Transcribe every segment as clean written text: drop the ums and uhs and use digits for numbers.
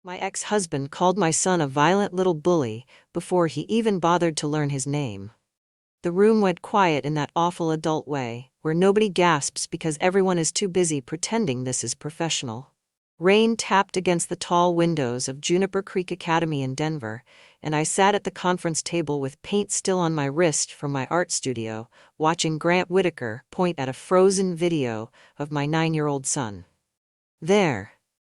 My ex-husband called my son a violent little bully before he even bothered to learn his name. The room went quiet in that awful adult way, where nobody gasps because everyone is too busy pretending this is professional. Rain tapped against the tall windows of Juniper Creek Academy in Denver, and I sat at the conference table with paint still on my wrist from my art studio, watching Grant Whitaker point at a frozen video of my 9-year-old son. "There,"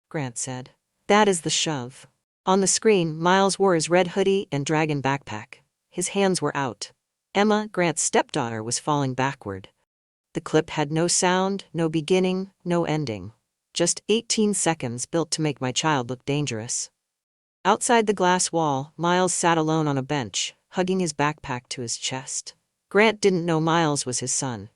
Grant said. "That is the shove." On the screen, Miles wore his red hoodie and dragon backpack. His hands were out. Emma, Grant's stepdaughter, was falling backward. The clip had no sound, no beginning, no ending. Just 18 seconds built to make my child look dangerous. Outside the glass wall, Miles sat alone on a bench, hugging his backpack to his chest. Grant didn't know Miles was his son.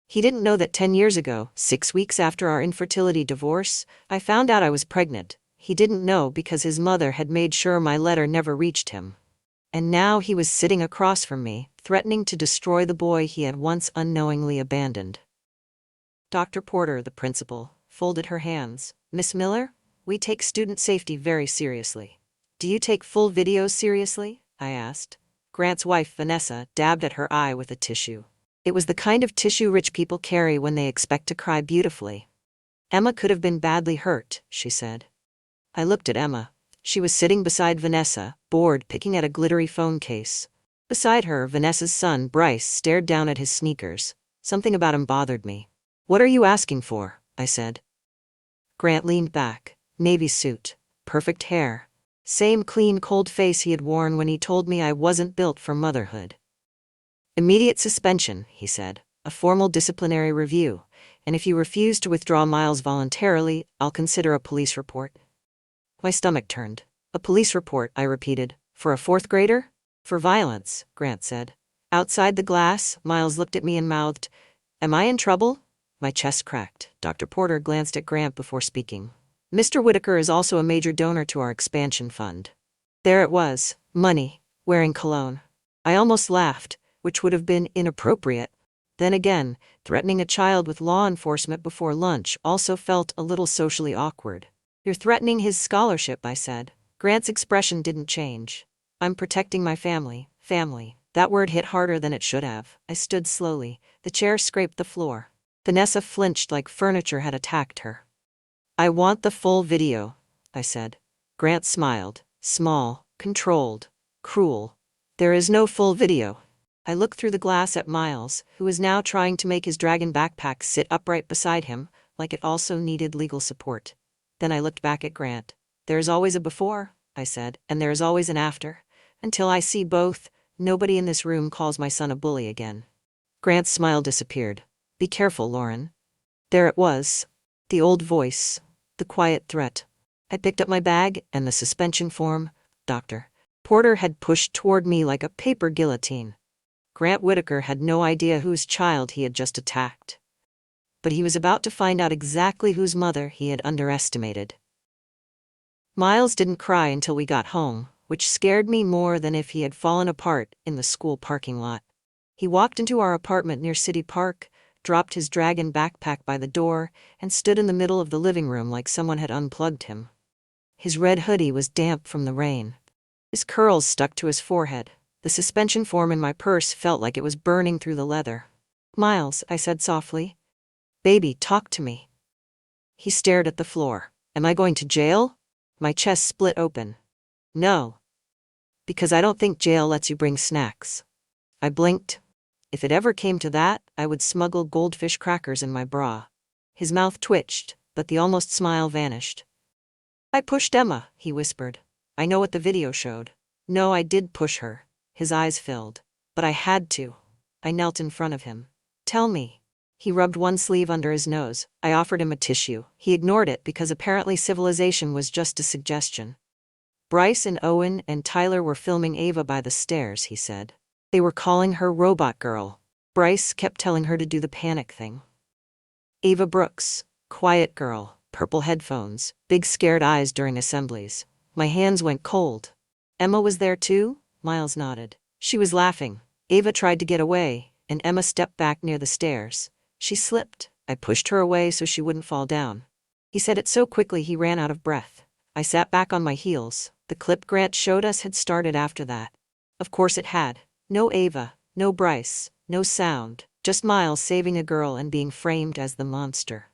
He didn't know that 10 years ago, 6 weeks after our infertility divorce, I found out I was pregnant. He didn't know because his mother had made sure my letter never reached him. And now he was sitting across from me, threatening to destroy the boy he had once unknowingly abandoned. Dr. Porter, the principal, folded her hands. "Miss Miller, we take student safety very seriously." "Do you take full videos seriously?" I asked. Grant's wife, Vanessa, dabbed at her eye with a tissue. It was the kind of tissue rich people carry when they expect to cry beautifully. "Emma could have been badly hurt," she said. I looked at Emma. She was sitting beside Vanessa, bored, picking at a glittery phone case. Beside her, Vanessa's son, Bryce, stared down at his sneakers. Something about him bothered me. "What are you asking for?" I said. Grant leaned back. Navy suit. Perfect hair. Same clean, cold face he had worn when he told me I wasn't built for motherhood. "Immediate suspension," he said. "A formal disciplinary review. And if you refuse to withdraw Miles voluntarily, I'll consider a police report." My stomach turned. "A police report," I repeated. "For a 4th grader?" "For violence," Grant said. Outside the glass, Miles looked at me and mouthed, "Am I in trouble?" My chest cracked. Dr. Porter glanced at Grant before speaking. "Mr. Whitaker is also a major donor to our expansion fund." There it was, money, wearing cologne. I almost laughed, which would have been inappropriate. Then again, threatening a child with law enforcement before lunch also felt a little socially awkward. "You're threatening his scholarship," I said. Grant's expression didn't change. "I'm protecting my family." Family. That word hit harder than it should have. I stood slowly. The chair scraped the floor. Vanessa flinched like furniture had attacked her. "I want the full video," I said. Grant smiled. Small, controlled, cruel. "There is no full video." I looked through the glass at Miles, who was now trying to make his dragon backpack sit upright beside him, like it also needed legal support. Then I looked back at Grant. "There is always a before," I said, "and there is always an after. Until I see both, nobody in this room calls my son a bully again." Grant's smile disappeared. "Be careful, Lauren." There it was. The old voice. The quiet threat. I picked up my bag and the suspension form. Dr. Porter had pushed toward me like a paper guillotine. Grant Whitaker had no idea whose child he had just attacked. But he was about to find out exactly whose mother he had underestimated. Miles didn't cry until we got home, which scared me more than if he had fallen apart in the school parking lot. He walked into our apartment near City Park, dropped his dragon backpack by the door, and stood in the middle of the living room like someone had unplugged him. His red hoodie was damp from the rain. His curls stuck to his forehead. The suspension form in my purse felt like it was burning through the leather. "Miles," I said softly. "Baby, talk to me." He stared at the floor. "Am I going to jail?" My chest split open. "No. Because I don't think jail lets you bring snacks." I blinked. If it ever came to that, I would smuggle goldfish crackers in my bra. His mouth twitched, but the almost smile vanished. "I pushed Emma," he whispered. "I know what the video showed." "No, I did push her." His eyes filled. "But I had to." I knelt in front of him. "Tell me." He rubbed one sleeve under his nose. I offered him a tissue. He ignored it because apparently civilization was just a suggestion. "Bryce and Owen and Tyler were filming Ava by the stairs," he said. "They were calling her Robot Girl. Bryce kept telling her to do the panic thing. Ava Brooks, quiet girl, purple headphones, big scared eyes during assemblies." My hands went cold. "Emma was there too?" Miles nodded. "She was laughing. Ava tried to get away, and Emma stepped back near the stairs. She slipped. I pushed her away so she wouldn't fall down." He said it so quickly he ran out of breath. I sat back on my heels. The clip Grant showed us had started after that. Of course it had. No Ava, no Bryce, no sound, just Miles saving a girl and being framed as the monster.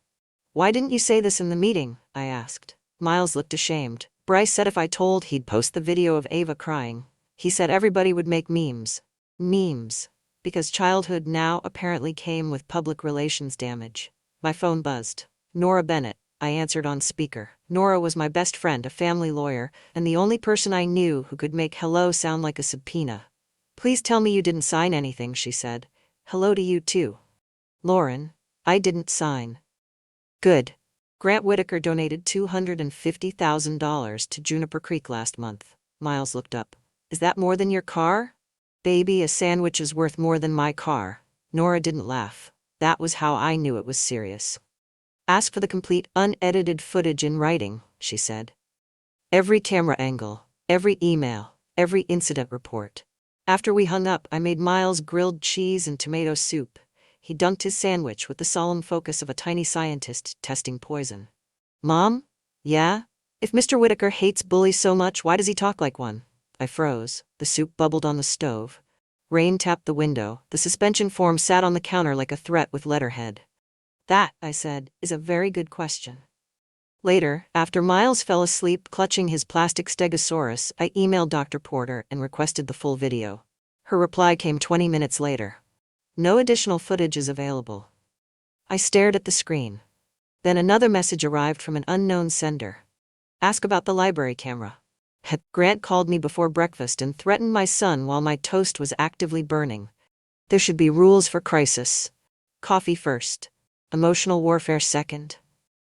"Why didn't you say this in the meeting?" I asked. Miles looked ashamed. Bryce said if I told, he'd post the video of Ava crying. He said everybody would make memes. Memes. Because childhood now apparently came with public relations damage. My phone buzzed. Nora Bennett. I answered on speaker. Nora was my best friend, a family lawyer, and the only person I knew who could make hello sound like a subpoena. "Please tell me you didn't sign anything," she said. "Hello to you too." "Lauren, I didn't sign." "Good." Grant Whitaker donated $250,000 to Juniper Creek last month. Miles looked up. "Is that more than your car?" "Baby, a sandwich is worth more than my car." Nora didn't laugh. That was how I knew it was serious. "Ask for the complete, unedited footage in writing," she said. "Every camera angle, every email, every incident report." After we hung up, I made Miles grilled cheese and tomato soup. He dunked his sandwich with the solemn focus of a tiny scientist testing poison. "Mom? Yeah? If Mr. Whitaker hates bullies so much, why does he talk like one?" I froze. The soup bubbled on the stove. Rain tapped the window. The suspension form sat on the counter like a threat with letterhead. "That," I said, "is a very good question." Later, after Miles fell asleep clutching his plastic stegosaurus, I emailed Dr. Porter and requested the full video. Her reply came 20 minutes later. "No additional footage is available." I stared at the screen. Then another message arrived from an unknown sender. "Ask about the library camera." Grant called me before breakfast and threatened my son while my toast was actively burning. There should be rules for crisis. Coffee first. Emotional warfare second.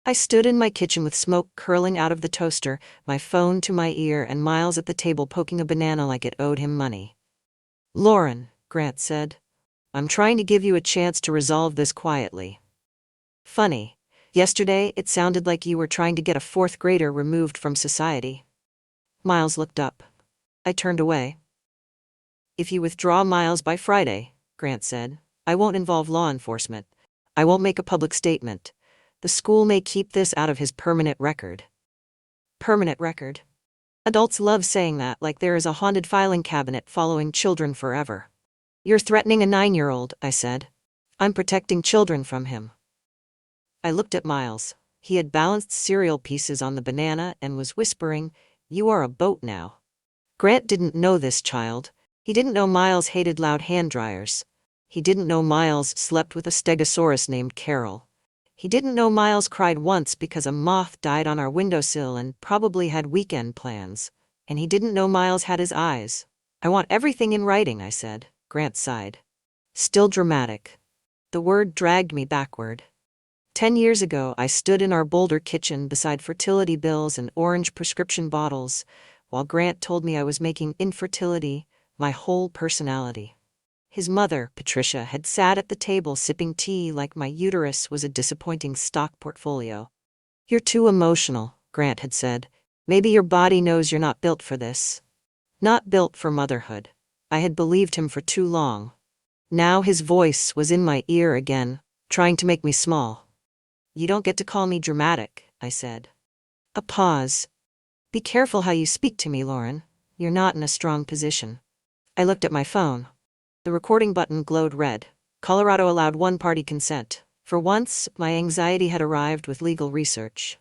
I stood in my kitchen with smoke curling out of the toaster, my phone to my ear, and Miles at the table poking a banana like it owed him money. "Lauren," Grant said, "I'm trying to give you a chance to resolve this quietly." "Funny. Yesterday, it sounded like you were trying to get a fourth grader removed from society." Miles looked up. I turned away. "If you withdraw Miles by Friday," Grant said, "I won't involve law enforcement. I won't make a public statement. The school may keep this out of his permanent record." Permanent record? Adults love saying that, like there is a haunted filing cabinet following children forever. "You're threatening a 9-year-old, I said. "I'm protecting children from him." I looked at Miles. He had balanced cereal pieces on the banana and was whispering, "You are a boat now." Grant didn't know this child. He didn't know Miles hated loud hand dryers. He didn't know Miles slept with a stegosaurus named Carol. He didn't know Miles cried once because a moth died on our windowsill and probably had weekend plans. And he didn't know Miles had his eyes. "I want everything in writing," I said. Grant sighed. Still dramatic. The word dragged me backward. 10 years ago, I stood in our Boulder kitchen beside fertility bills and orange prescription bottles, while Grant told me I was making infertility my whole personality. His mother, Patricia, had sat at the table sipping tea like my uterus was a disappointing stock portfolio. "You're too emotional," Grant had said. "Maybe your body knows you're not built for this." Not built for motherhood. I had believed him for too long. Now his voice was in my ear again, trying to make me small. "You don't get to call me dramatic," I said. A pause. "Be careful how you speak to me, Lauren. You're not in a strong position." I looked at my phone. The recording button glowed red. Colorado allowed one-party consent. For once, my anxiety had arrived with legal research.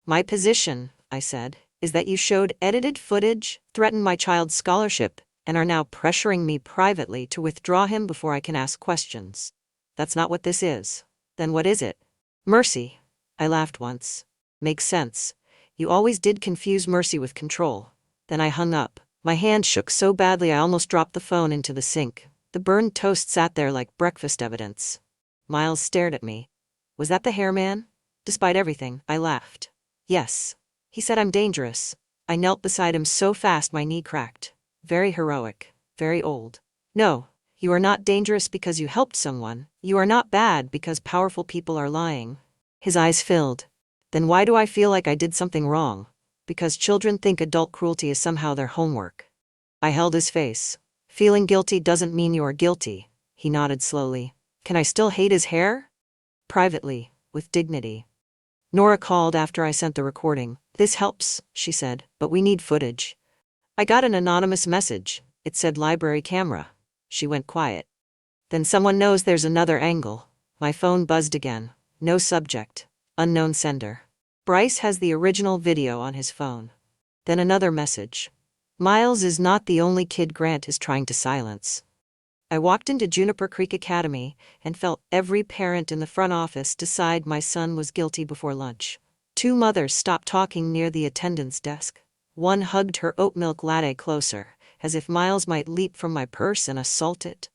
"My position," I said, "is that you showed edited footage, threatened my child's scholarship, and are now pressuring me privately to withdraw him before I can ask questions. That's not what this is. Then what is it?" "Mercy." I laughed once. "Makes sense. You always did confuse mercy with control." Then I hung up. My hand shook so badly I almost dropped the phone into the sink. The burned toast sat there like breakfast evidence. Miles stared at me. "Was that the hairman?" Despite everything, I laughed. "Yes." He said I'm dangerous. I knelt beside him so fast my knee cracked. Very heroic. Very old. "No. You are not dangerous because you helped someone. You are not bad because powerful people are lying." His eyes filled. "Then why do I feel like I did something wrong? Because children think adult cruelty is somehow their homework." I held his face. "Feeling guilty doesn't mean you are guilty." He nodded slowly. "Can I still hate his hair?" "Privately, with dignity." Nora called after I sent the recording. This helps, she said, but we need footage. I got an anonymous message. It said library camera. She went quiet. Then someone knows there's another angle. My phone buzzed again. No subject. Unknown sender. Bryce has the original video on his phone. Then another message. Miles is not the only kid Grant is trying to silence. I walked into Juniper Creek Academy and felt every parent in the front office decide my son was guilty before lunch. Two mothers stopped talking near the attendance desk. One hugged her oat milk latte closer, as if Miles might leap from my purse and assault it.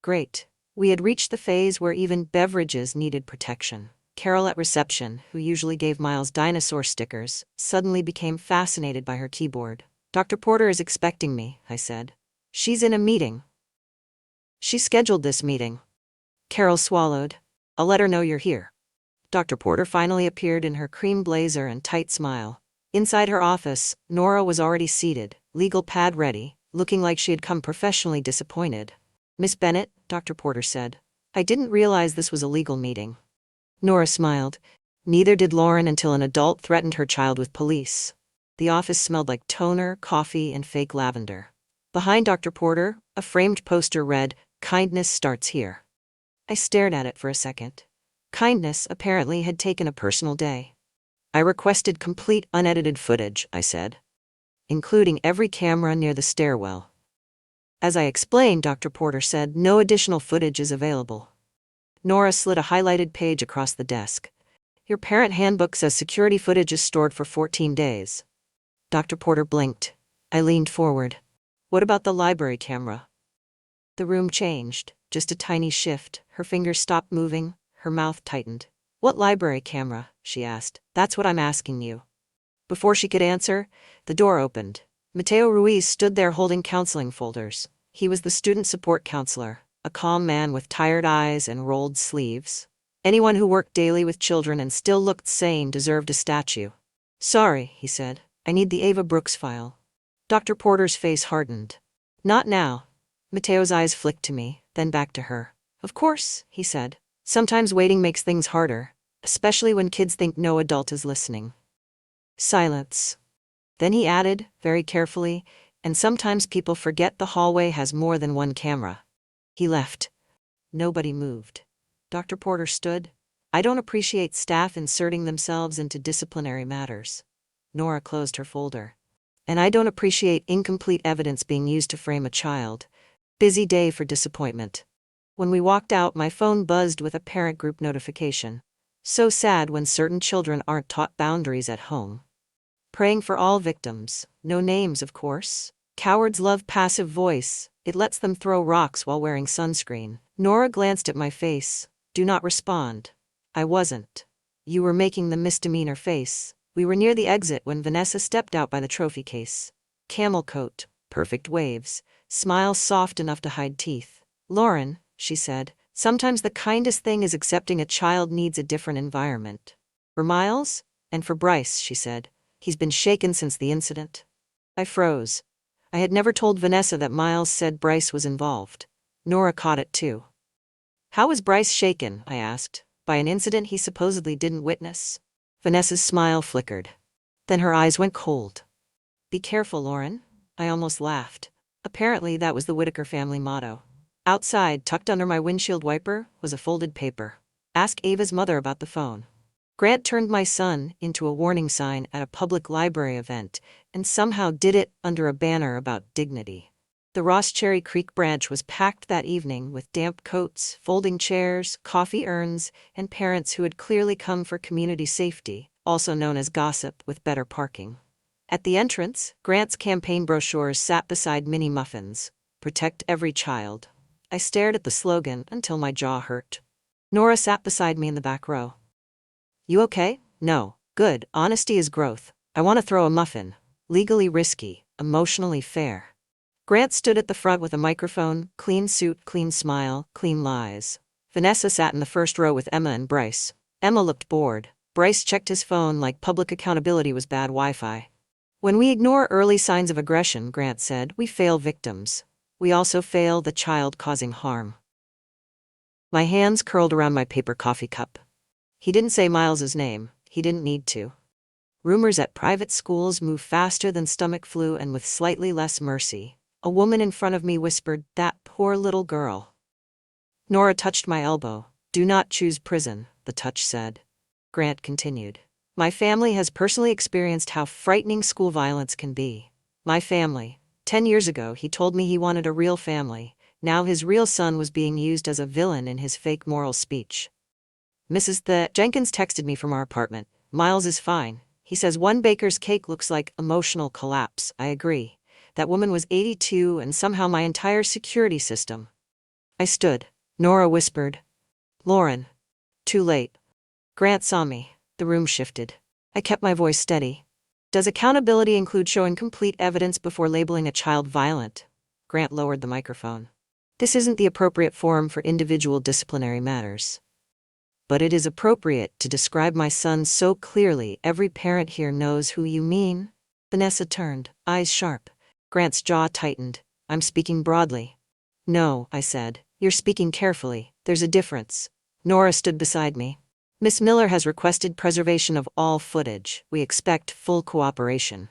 Great. We had reached the phase where even beverages needed protection. Carol at reception, who usually gave Miles dinosaur stickers, suddenly became fascinated by her keyboard. Dr. Porter is expecting me, I said. She's in a meeting. She scheduled this meeting. Carol swallowed. I'll let her know you're here. Dr. Porter finally appeared in her cream blazer and tight smile. Inside her office, Nora was already seated, legal pad ready, looking like she had come professionally disappointed. Miss Bennett, Dr. Porter said. I didn't realize this was a legal meeting. Nora smiled. Neither did Lauren until an adult threatened her child with police. The office smelled like toner, coffee, and fake lavender. Behind Dr. Porter, a framed poster read, "Kindness starts here." I stared at it for a second. Kindness apparently had taken a personal day. I requested complete unedited footage, I said, including every camera near the stairwell. As I explained, Dr. Porter said no additional footage is available. Nora slid a highlighted page across the desk. Your parent handbook says security footage is stored for 14 days. Dr. Porter blinked. I leaned forward. What about the library camera? The room changed, just a tiny shift. Her fingers stopped moving, her mouth tightened. What library camera? She asked. That's what I'm asking you. Before she could answer, the door opened. Mateo Ruiz stood there holding counseling folders. He was the student support counselor, a calm man with tired eyes and rolled sleeves. Anyone who worked daily with children and still looked sane deserved a statue. Sorry, he said. I need the Ava Brooks file. Dr. Porter's face hardened. Not now. Mateo's eyes flicked to me, then back to her. Of course, he said. Sometimes waiting makes things harder, especially when kids think no adult is listening. Silence. Then he added, very carefully, and sometimes people forget the hallway has more than one camera. He left. Nobody moved. Dr. Porter stood. I don't appreciate staff inserting themselves into disciplinary matters. Nora closed her folder. And I don't appreciate incomplete evidence being used to frame a child. Busy day for disappointment. When we walked out, my phone buzzed with a parent group notification. So sad when certain children aren't taught boundaries at home. Praying for all victims. No names, of course. Cowards love passive voice. It lets them throw rocks while wearing sunscreen. Nora glanced at my face. Do not respond. I wasn't. You were making the misdemeanor face. We were near the exit when Vanessa stepped out by the trophy case. Camel coat, perfect waves, smile soft enough to hide teeth. Lauren, she said, sometimes the kindest thing is accepting a child needs a different environment. For Miles? And for Bryce, she said. He's been shaken since the incident. I froze. I had never told Vanessa that Miles said Bryce was involved. Nora caught it too. How was Bryce shaken? I asked. By an incident he supposedly didn't witness. Vanessa's smile flickered. Then her eyes went cold. Be careful, Lauren. I almost laughed. Apparently that was the Whitaker family motto. Outside, tucked under my windshield wiper, was a folded paper. Ask Ava's mother about the phone. Grant turned my son into a warning sign at a public library event, and somehow did it under a banner about dignity. The Ross Cherry Creek branch was packed that evening with damp coats, folding chairs, coffee urns, and parents who had clearly come for community safety, also known as gossip, with better parking. At the entrance, Grant's campaign brochures sat beside mini muffins. Protect every child. I stared at the slogan until my jaw hurt. Nora sat beside me in the back row. You okay? No. Good. Honesty is growth. I want to throw a muffin. Legally risky, emotionally fair. Grant stood at the front with a microphone, clean suit, clean smile, clean lies. Vanessa sat in the first row with Emma and Bryce. Emma looked bored. Bryce checked his phone like public accountability was bad Wi-Fi. When we ignore early signs of aggression, Grant said, we fail victims. We also fail the child causing harm. My hands curled around my paper coffee cup. He didn't say Miles's name. He didn't need to. Rumors at private schools move faster than stomach flu and with slightly less mercy. A woman in front of me whispered, "That poor little girl." Nora touched my elbow. "Do not choose prison," the touch said. Grant continued. "My family has personally experienced how frightening school violence can be. My family. 10 years ago, he told me he wanted a real family. Now his real son was being used as a villain in his fake moral speech." Jenkins texted me from our apartment. "Miles is fine. He says one baker's cake looks like emotional collapse." I agree. That woman was 82 and somehow my entire security system. I stood. Nora whispered, "Lauren." Too late. Grant saw me. The room shifted. I kept my voice steady. "Does accountability include showing complete evidence before labeling a child violent?" Grant lowered the microphone. "This isn't the appropriate forum for individual disciplinary matters. But it is appropriate to describe my son so clearly every parent here knows who you mean." Vanessa turned, eyes sharp. Grant's jaw tightened. "I'm speaking broadly." "No," I said. "You're speaking carefully. There's a difference." Nora stood beside me. "Miss Miller has requested preservation of all footage. We expect full cooperation."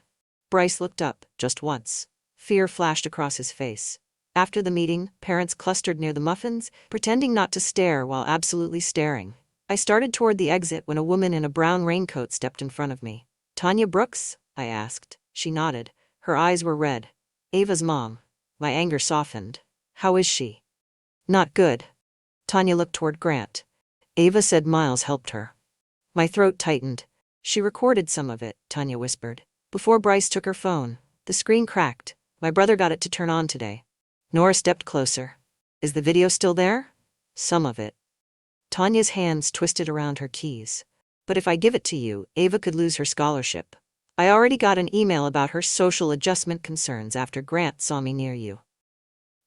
Bryce looked up, just once. Fear flashed across his face. After the meeting, parents clustered near the muffins, pretending not to stare while absolutely staring. I started toward the exit when a woman in a brown raincoat stepped in front of me. "Tanya Brooks?" I asked. She nodded. Her eyes were red. "Ava's mom." My anger softened. "How is she?" "Not good." Tanya looked toward Grant. "Ava said Miles helped her." My throat tightened. "She recorded some of it," Tanya whispered. "Before Bryce took her phone. The screen cracked. My brother got it to turn on today." Nora stepped closer. "Is the video still there?" "Some of it." Tanya's hands twisted around her keys. "But if I give it to you, Ava could lose her scholarship. I already got an email about her social adjustment concerns after Grant saw me near you."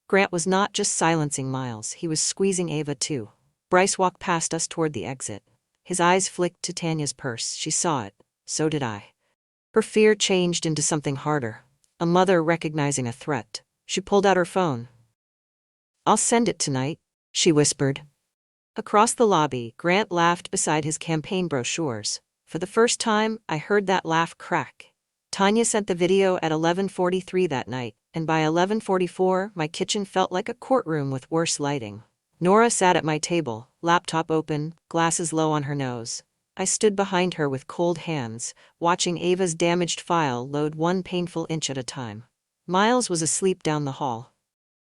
Grant was not just silencing Miles, he was squeezing Ava too. Bryce walked past us toward the exit. His eyes flicked to Tanya's purse. She saw it. So did I. Her fear changed into something harder. A mother recognizing a threat. She pulled out her phone. "I'll send it tonight," she whispered. Across the lobby, Grant laughed beside his campaign brochures. For the first time, I heard that laugh crack. Tanya sent the video at 11:43 that night, and by 11:44, my kitchen felt like a courtroom with worse lighting. Nora sat at my table, laptop open, glasses low on her nose. I stood behind her with cold hands, watching Ava's damaged file load one painful inch at a time. Miles was asleep down the hall.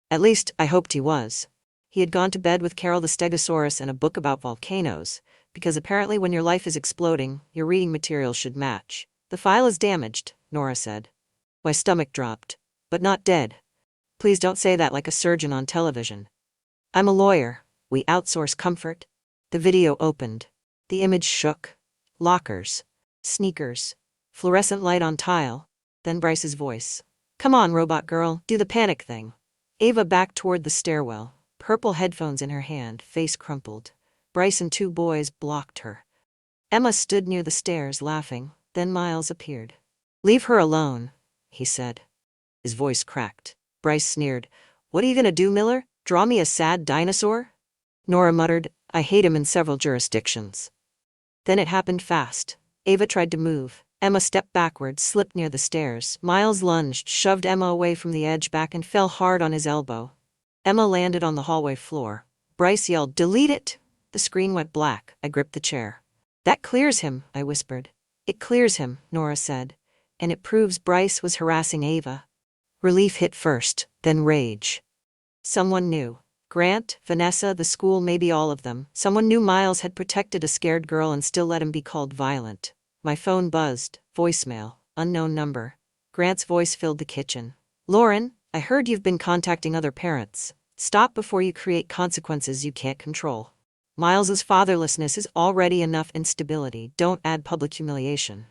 At least, I hoped he was. He had gone to bed with Carol the Stegosaurus and a book about volcanoes, because apparently when your life is exploding, your reading material should match. "The file is damaged," Nora said. My stomach dropped. "But not dead." "Please don't say that like a surgeon on television." "I'm a lawyer. We outsource comfort." The video opened. The image shook. Lockers. Sneakers. Fluorescent light on tile. Then Bryce's voice. "Come on, robot girl, do the panic thing." Ava backed toward the stairwell. Purple headphones in her hand, face crumpled. Bryce and two boys blocked her. Emma stood near the stairs, laughing. Then Miles appeared. "Leave her alone," he said. His voice cracked. Bryce sneered. "What are you gonna do, Miller? Draw me a sad dinosaur?" Nora muttered, "I hate him in several jurisdictions." Then it happened fast. Ava tried to move. Emma stepped backward, slipped near the stairs. Miles lunged, shoved Emma away from the edge back and fell hard on his elbow. Emma landed on the hallway floor. Bryce yelled, "Delete it!" The screen went black. I gripped the chair. "That clears him," I whispered. "It clears him," Nora said. "And it proves Bryce was harassing Ava." Relief hit first, then rage. Someone knew. Grant, Vanessa, the school, maybe all of them. Someone knew Miles had protected a scared girl and still let him be called violent. My phone buzzed. Voicemail. Unknown number. Grant's voice filled the kitchen. "Lauren, I heard you've been contacting other parents. Stop before you create consequences you can't control. Miles's fatherlessness is already enough instability. Don't add public humiliation."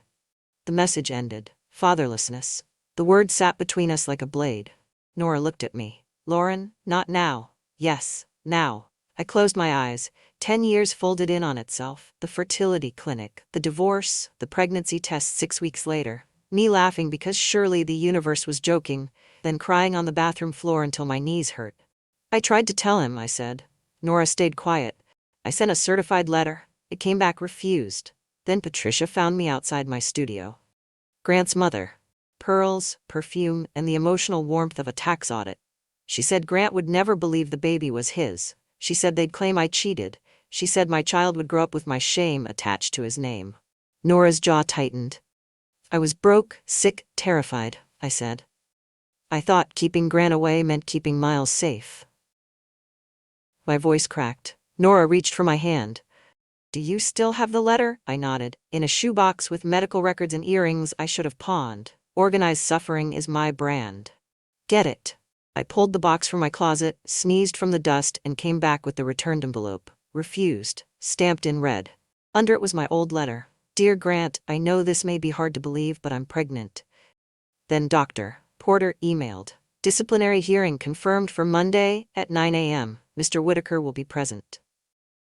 The message ended. Fatherlessness. The word sat between us like a blade. Nora looked at me. "Lauren, not now." "Yes, now." I closed my eyes. 10 years folded in on itself. The fertility clinic, the divorce, the pregnancy test 6 weeks later. Me laughing because surely the universe was joking, then crying on the bathroom floor until my knees hurt. "I tried to tell him," I said. Nora stayed quiet. "I sent a certified letter. It came back refused. Then Patricia found me outside my studio. Grant's mother. Pearls, perfume, and the emotional warmth of a tax audit. She said Grant would never believe the baby was his. She said they'd claim I cheated. She said my child would grow up with my shame attached to his name. Nora's jaw tightened. I was broke, sick, terrified, I said. I thought keeping Grant away meant keeping Miles safe. My voice cracked. Nora reached for my hand. Do you still have the letter? I nodded. In a shoebox with medical records and earrings I should have pawned. Organized suffering is my brand. Get it. I pulled the box from my closet, sneezed from the dust, and came back with the returned envelope. Refused. Stamped in red. Under it was my old letter. Dear Grant, I know this may be hard to believe, but I'm pregnant. Then Dr. Porter emailed. Disciplinary hearing confirmed for Monday at 9 a.m. Mr. Whitaker will be present.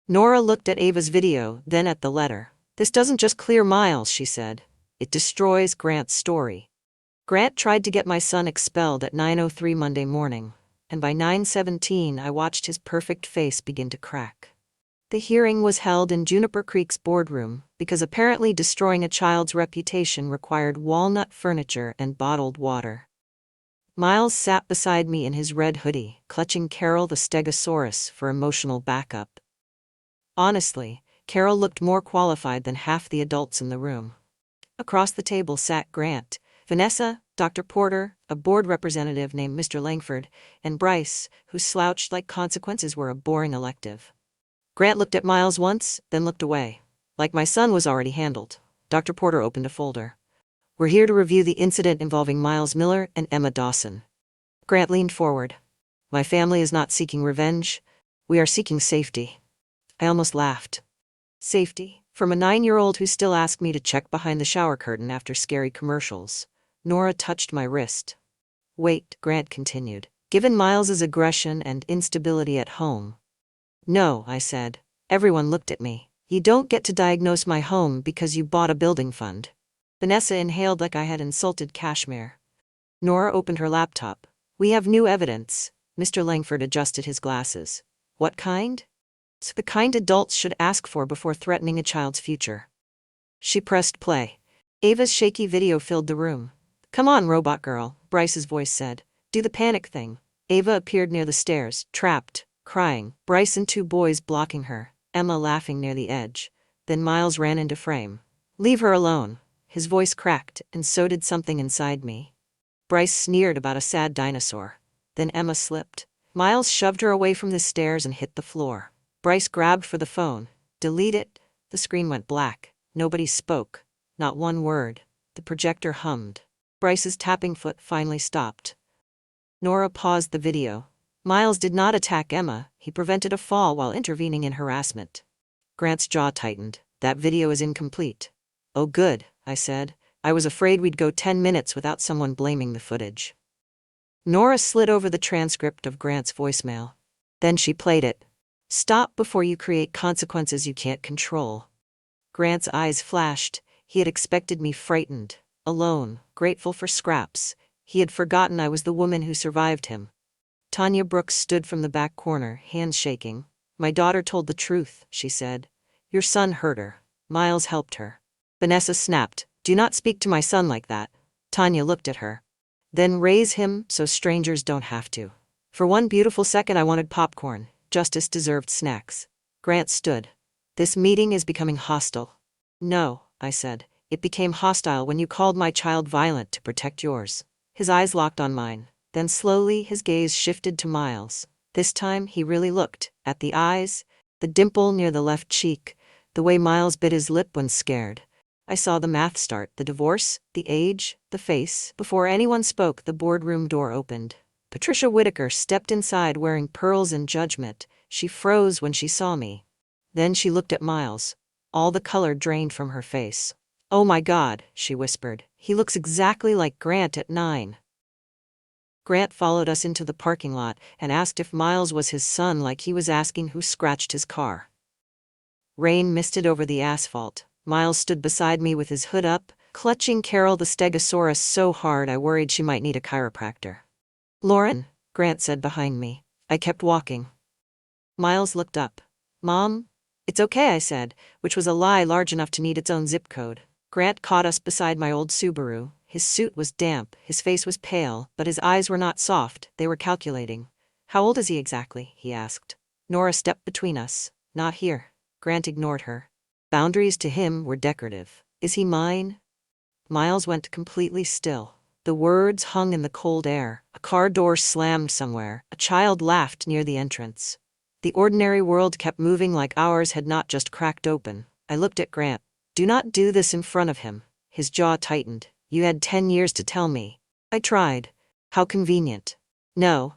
Nora looked at Ava's video, then at the letter. This doesn't just clear Miles, she said. It destroys Grant's story. Grant tried to get my son expelled at 9:03 Monday morning, and by 9:17 I watched his perfect face begin to crack. The hearing was held in Juniper Creek's boardroom because apparently destroying a child's reputation required walnut furniture and bottled water. Miles sat beside me in his red hoodie, clutching Carol the Stegosaurus for emotional backup. Honestly, Carol looked more qualified than half the adults in the room. Across the table sat Grant, Vanessa, Dr. Porter, a board representative named Mr. Langford, and Bryce, who slouched like consequences were a boring elective. Grant looked at Miles once, then looked away. Like my son was already handled. Dr. Porter opened a folder. We're here to review the incident involving Miles Miller and Emma Dawson. Grant leaned forward. My family is not seeking revenge. We are seeking safety. I almost laughed. Safety? From a 9-year-old who still asked me to check behind the shower curtain after scary commercials. Nora touched my wrist. Wait, Grant continued. Given Miles's aggression and instability at home. No, I said. Everyone looked at me. You don't get to diagnose my home because you bought a building fund. Vanessa inhaled like I had insulted Kashmir. Nora opened her laptop. We have new evidence. Mr. Langford adjusted his glasses. What kind? It's the kind adults should ask for before threatening a child's future. She pressed play. Ava's shaky video filled the room. Come on, robot girl, Bryce's voice said. Do the panic thing. Ava appeared near the stairs, trapped, crying. Bryce and 2 boys blocking her, Emma laughing near the edge. Then Miles ran into frame. Leave her alone. His voice cracked, and so did something inside me. Bryce sneered about a sad dinosaur. Then Emma slipped. Miles shoved her away from the stairs and hit the floor. Bryce grabbed for the phone. Delete it. The screen went black. Nobody spoke. Not one word. The projector hummed. Bryce's tapping foot finally stopped. Nora paused the video. Miles did not attack Emma. He prevented a fall while intervening in harassment. Grant's jaw tightened. That video is incomplete. Oh good, I said. I was afraid we'd go 10 minutes without someone blaming the footage. Nora slid over the transcript of Grant's voicemail. Then she played it. Stop before you create consequences you can't control. Grant's eyes flashed. He had expected me frightened, alone, grateful for scraps. He had forgotten I was the woman who survived him. Tanya Brooks stood from the back corner, hands shaking. My daughter told the truth, she said. Your son hurt her. Miles helped her. Vanessa snapped. Do not speak to my son like that. Tanya looked at her. Then raise him so strangers don't have to. For one beautiful second I wanted popcorn. Justice deserved snacks. Grant stood. This meeting is becoming hostile. No, I said. It became hostile when you called my child violent to protect yours. His eyes locked on mine. Then slowly his gaze shifted to Miles. This time he really looked, at the eyes, the dimple near the left cheek, the way Miles bit his lip when scared. I saw the math start, the divorce, the age, the face. Before anyone spoke, the boardroom door opened. Patricia Whitaker stepped inside wearing pearls in judgment. She froze when she saw me. Then she looked at Miles. All the color drained from her face. Oh my God, she whispered. He looks exactly like Grant at 9. Grant followed us into the parking lot and asked if Miles was his son like he was asking who scratched his car. Rain misted over the asphalt. Miles stood beside me with his hood up, clutching Carol the Stegosaurus so hard I worried she might need a chiropractor. Lauren, Grant said behind me. I kept walking. Miles looked up. Mom? It's okay, I said, which was a lie large enough to need its own zip code. Grant caught us beside my old Subaru. His suit was damp, his face was pale, but his eyes were not soft, they were calculating. How old is he exactly? He asked. Nora stepped between us. Not here. Grant ignored her. Boundaries to him were decorative. Is he mine? Miles went completely still. The words hung in the cold air. A car door slammed somewhere. A child laughed near the entrance. The ordinary world kept moving like ours had not just cracked open. I looked at Grant. Do not do this in front of him. His jaw tightened. You had 10 years to tell me. I tried. How convenient. No.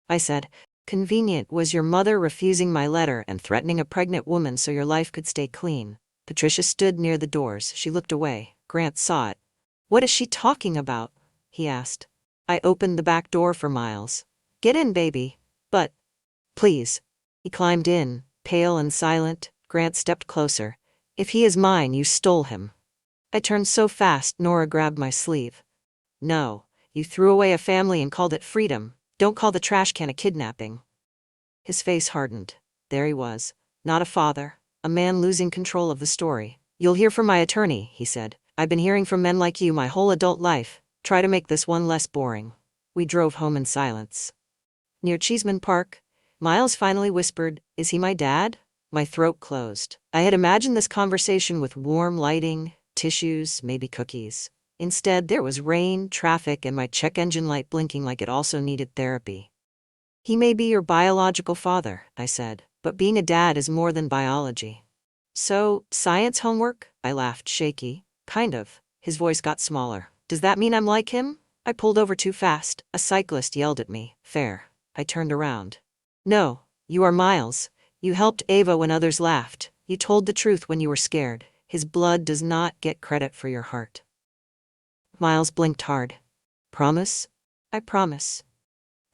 I said. Convenient was your mother refusing my letter and threatening a pregnant woman so your life could stay clean. Patricia stood near the doors. She looked away. Grant saw it. What is she talking about? He asked. I opened the back door for Miles. Get in, baby. But, please. He climbed in, pale and silent. Grant stepped closer. If he is mine, you stole him. I turned so fast, Nora grabbed my sleeve. No, you threw away a family and called it freedom. Don't call the trash can a kidnapping. His face hardened. There he was. Not a father. A man losing control of the story. You'll hear from my attorney, he said. I've been hearing from men like you my whole adult life. Try to make this one less boring. We drove home in silence. Near Cheeseman Park, Miles finally whispered, Is he my dad? My throat closed. I had imagined this conversation with warm lighting, tissues, maybe cookies. Instead, there was rain, traffic, and my check engine light blinking like it also needed therapy. He may be your biological father, I said, but being a dad is more than biology. So, science homework? I laughed, shaky. Kind of. His voice got smaller. Does that mean I'm like him? I pulled over too fast. A cyclist yelled at me. Fair. I turned around. No, you are Miles. You helped Ava when others laughed. You told the truth when you were scared. His blood does not get credit for your heart. Miles blinked hard. Promise? I promise.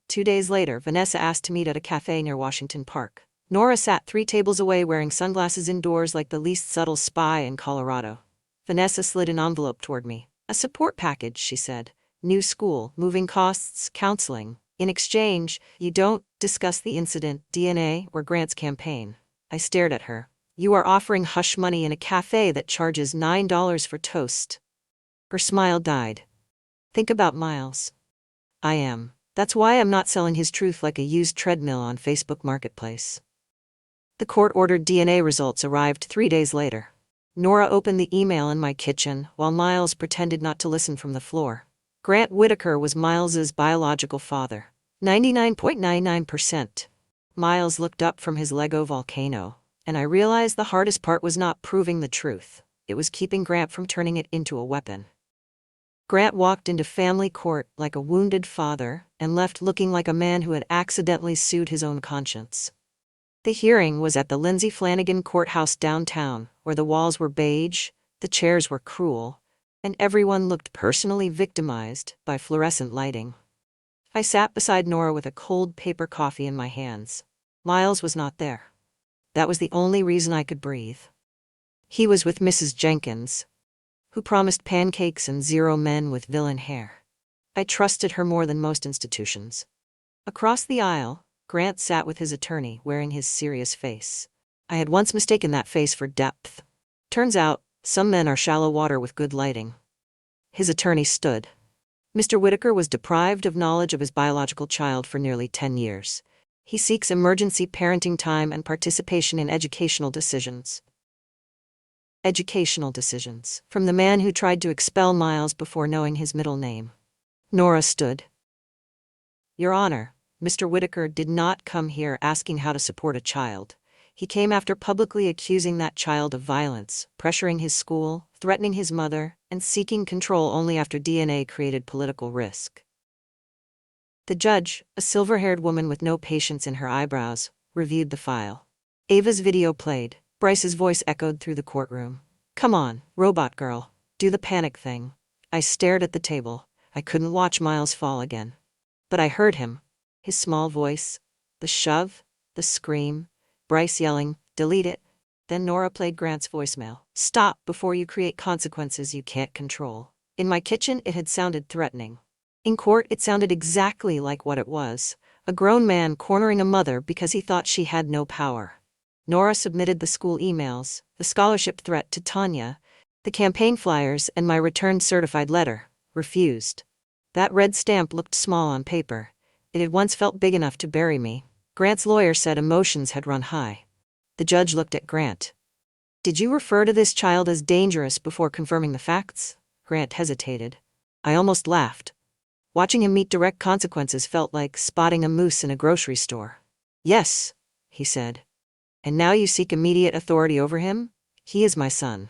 2 days later, Vanessa asked to meet at a cafe near Washington Park. Nora sat 3 tables away wearing sunglasses indoors like the least subtle spy in Colorado. Vanessa slid an envelope toward me. A support package, she said. New school, moving costs, counseling. In exchange, you don't discuss the incident, DNA, or Grant's campaign. I stared at her. You are offering hush money in a cafe that charges $9 for toast. Her smile died. Think about Miles. I am. That's why I'm not selling his truth like a used treadmill on Facebook Marketplace. The court-ordered DNA results arrived 3 days later. Nora opened the email in my kitchen, while Miles pretended not to listen from the floor. Grant Whitaker was Miles's biological father. 99.99%. Miles looked up from his Lego volcano, and I realized the hardest part was not proving the truth. It was keeping Grant from turning it into a weapon. Grant walked into family court like a wounded father and left looking like a man who had accidentally sued his own conscience. The hearing was at the Lindsay Flanagan Courthouse downtown, where the walls were beige, the chairs were cruel, and everyone looked personally victimized by fluorescent lighting. I sat beside Nora with a cold paper coffee in my hands. Miles was not there. That was the only reason I could breathe. He was with Mrs. Jenkins, who promised pancakes and 0 men with villain hair. I trusted her more than most institutions. Across the aisle, Grant sat with his attorney, wearing his serious face. I had once mistaken that face for depth. Turns out, some men are shallow water with good lighting. His attorney stood. Mr. Whitaker was deprived of knowledge of his biological child for nearly 10 years. He seeks emergency parenting time and participation in educational decisions. Educational decisions. From the man who tried to expel Miles before knowing his middle name. Nora stood. Your Honor, Mr. Whitaker did not come here asking how to support a child. He came after publicly accusing that child of violence, pressuring his school, threatening his mother, and seeking control only after DNA created political risk. The judge, a silver-haired woman with no patience in her eyebrows, reviewed the file. Ava's video played. Bryce's voice echoed through the courtroom. Come on, robot girl. Do the panic thing. I stared at the table. I couldn't watch Miles fall again. But I heard him. His small voice. The shove. The scream. Bryce yelling, delete it. Then Nora played Grant's voicemail. Stop before you create consequences you can't control. In my kitchen, it had sounded threatening. In court, it sounded exactly like what it was. A grown man cornering a mother because he thought she had no power. Nora submitted the school emails, the scholarship threat to Tanya, The campaign flyers and my returned certified letter. Refused. That red stamp looked small on paper. It had once felt big enough to bury me. Grant's lawyer said emotions had run high. The judge looked at Grant. Did you refer to this child as dangerous before confirming the facts? Grant hesitated. I almost laughed. Watching him meet direct consequences felt like spotting a moose in a grocery store. Yes, he said. And now you seek immediate authority over him? He is my son.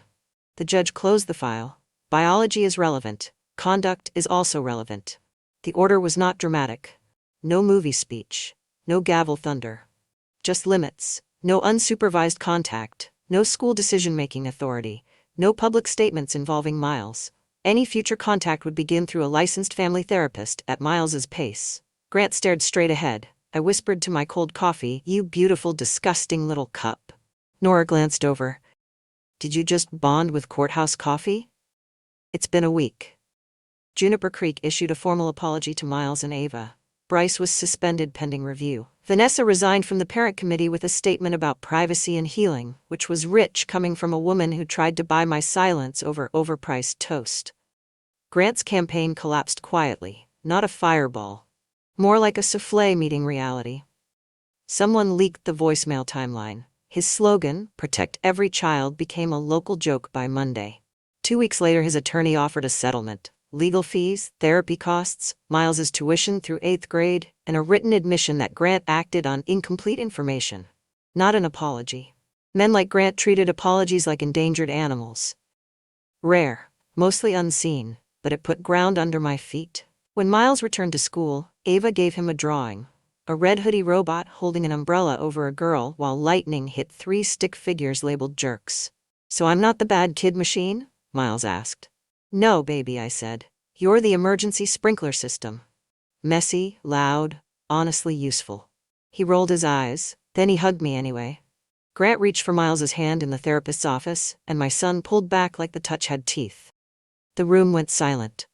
The judge closed the file. Biology is relevant. Conduct is also relevant. The order was not dramatic. No movie speech. No gavel thunder. Just limits. No unsupervised contact. No school decision-making authority. No public statements involving Miles. Any future contact would begin through a licensed family therapist at Miles's pace. Grant stared straight ahead. I whispered to my cold coffee, "You beautiful, disgusting little cup." Nora glanced over. Did you just bond with courthouse coffee? It's been a week. Juniper Creek issued a formal apology to Miles and Ava. Bryce was suspended pending review. Vanessa resigned from the parent committee with a statement about privacy and healing, which was rich coming from a woman who tried to buy my silence over overpriced toast. Grant's campaign collapsed quietly, not a fireball. More like a souffle meeting reality. Someone leaked the voicemail timeline. His slogan, "Protect Every Child," became a local joke by Monday. 2 weeks later, his attorney offered a settlement. Legal fees, therapy costs, Miles's tuition through 8th grade, and a written admission that Grant acted on incomplete information. Not an apology. Men like Grant treated apologies like endangered animals. Rare, mostly unseen, but it put ground under my feet. When Miles returned to school, Ava gave him a drawing. A red hoodie robot holding an umbrella over a girl while lightning hit 3 stick figures labeled jerks. "So I'm not the bad kid machine?" Miles asked. "No, baby," I said. "You're the emergency sprinkler system." Messy, loud, honestly useful. He rolled his eyes, then he hugged me anyway. Grant reached for Miles's hand in the therapist's office, and my son pulled back like the touch had teeth. The room went silent.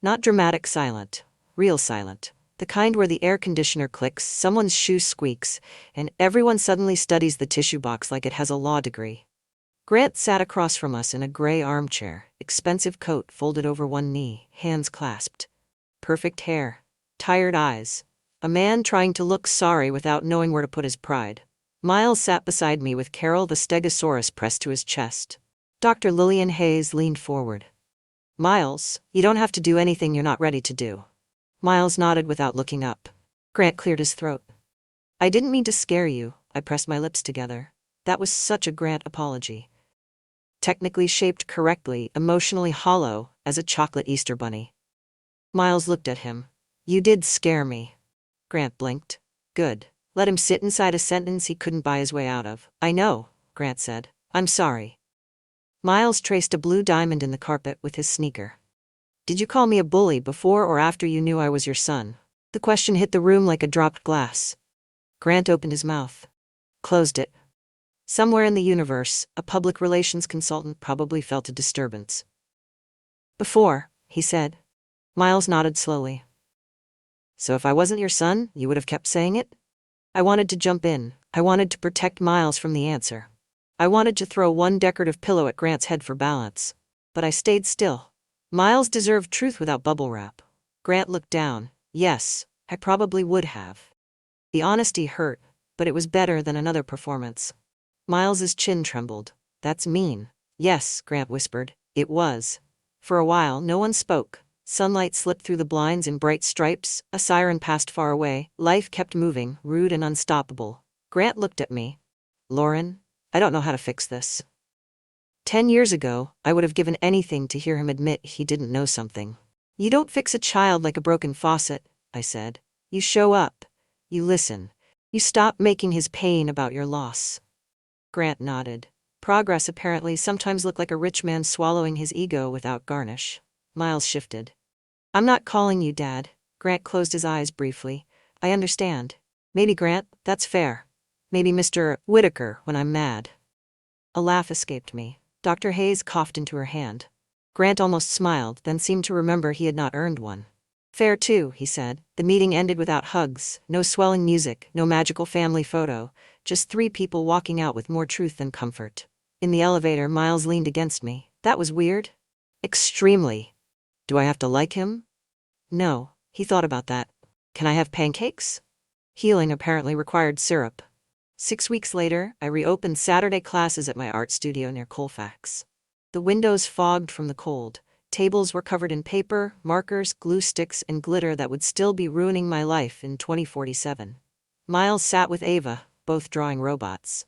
Not dramatic silent, real silent. The kind where the air conditioner clicks, someone's shoe squeaks, and everyone suddenly studies the tissue box like it has a law degree. Grant sat across from us in a gray armchair, expensive coat folded over one knee, hands clasped. Perfect hair. Tired eyes. A man trying to look sorry without knowing where to put his pride. Miles sat beside me with Carol the Stegosaurus pressed to his chest. Dr. Lillian Hayes leaned forward. "Miles, you don't have to do anything you're not ready to do." Miles nodded without looking up. Grant cleared his throat. "I didn't mean to scare you," I pressed my lips together. That was such a Grant apology. Technically shaped correctly, emotionally hollow, as a chocolate Easter bunny. Miles looked at him. "You did scare me." Grant blinked. "Good. Let him sit inside a sentence he couldn't buy his way out of." "I know," Grant said. "I'm sorry." Miles traced a blue diamond in the carpet with his sneaker. "Did you call me a bully before or after you knew I was your son?" The question hit the room like a dropped glass. Grant opened his mouth. Closed it. Somewhere in the universe, a public relations consultant probably felt a disturbance. "Before," he said. Miles nodded slowly. "So if I wasn't your son, you would have kept saying it?" I wanted to jump in. I wanted to protect Miles from the answer. I wanted to throw one decorative pillow at Grant's head for balance. But I stayed still. Miles deserved truth without bubble wrap. Grant looked down. Yes, I probably would have. The honesty hurt, but it was better than another performance. Miles's chin trembled. "That's mean." "Yes," Grant whispered. "It was." For a while, no one spoke. Sunlight slipped through the blinds in bright stripes, a siren passed far away, life kept moving, rude and unstoppable. Grant looked at me. "Lauren, I don't know how to fix this." 10 years ago, I would have given anything to hear him admit he didn't know something. "You don't fix a child like a broken faucet," I said. "You show up. You listen. You stop making his pain about your loss." Grant nodded. Progress apparently sometimes looked like a rich man swallowing his ego without garnish. Miles shifted. "I'm not calling you Dad." Grant closed his eyes briefly. "I understand. Maybe Grant, that's fair. Maybe Mr. Whitaker when I'm mad." A laugh escaped me. Dr. Hayes coughed into her hand. Grant almost smiled, then seemed to remember he had not earned one. "Fair too," he said. The meeting ended without hugs, no swelling music, no magical family photo, just 3 people walking out with more truth than comfort. In the elevator, Miles leaned against me. That was weird. Extremely. Do I have to like him? No, he thought about that. Can I have pancakes? Healing apparently required syrup. 6 weeks later, I reopened Saturday classes at my art studio near Colfax. The windows fogged from the cold. Tables were covered in paper, markers, glue sticks, and glitter that would still be ruining my life in 2047. Miles sat with Ava, both drawing robots.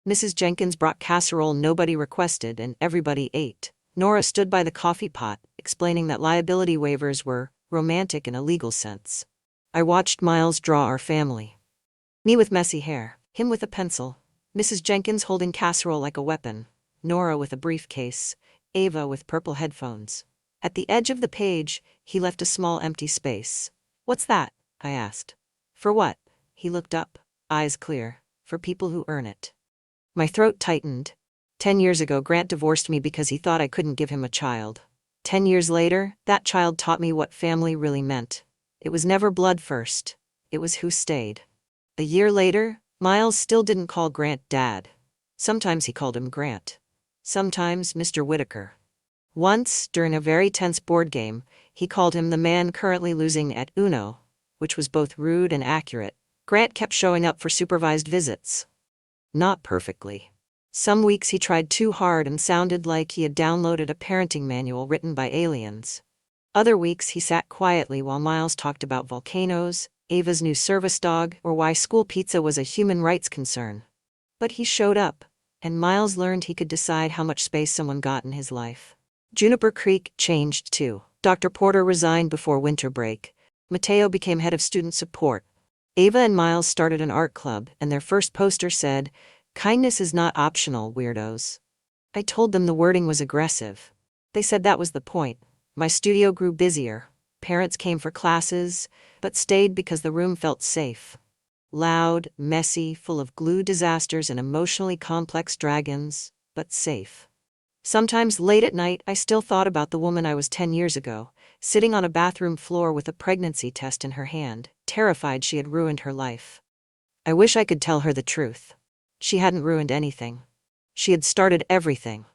Mrs. Jenkins brought casserole nobody requested and everybody ate. Nora stood by the coffee pot, explaining that liability waivers were romantic in a legal sense. I watched Miles draw our family. Me with messy hair, him with a pencil, Mrs. Jenkins holding casserole like a weapon, Nora with a briefcase, Ava with purple headphones. At the edge of the page, he left a small empty space. "What's that?" I asked. "For what?" He looked up, eyes clear. "For people who earn it." My throat tightened. 10 years ago, Grant divorced me because he thought I couldn't give him a child. 10 years later, that child taught me what family really meant. It was never blood first. It was who stayed. A year later, Miles still didn't call Grant Dad. Sometimes he called him Grant. Sometimes Mr. Whitaker. Once, during a very tense board game, he called him the man currently losing at Uno, which was both rude and accurate. Grant kept showing up for supervised visits. Not perfectly. Some weeks he tried too hard and sounded like he had downloaded a parenting manual written by aliens. Other weeks he sat quietly while Miles talked about volcanoes, Ava's new service dog, or why school pizza was a human rights concern. But he showed up, and Miles learned he could decide how much space someone got in his life. Juniper Creek changed too. Dr. Porter resigned before winter break. Mateo became head of student support. Ava and Miles started an art club, and their first poster said, "Kindness is not optional, weirdos." I told them the wording was aggressive. They said that was the point. My studio grew busier. Parents came for classes, but stayed because the room felt safe. Loud, messy, full of glue disasters and emotionally complex dragons, but safe. Sometimes late at night, I still thought about the woman I was 10 years ago, sitting on a bathroom floor with a pregnancy test in her hand, terrified she had ruined her life. I wish I could tell her the truth. She hadn't ruined anything. She had started everything.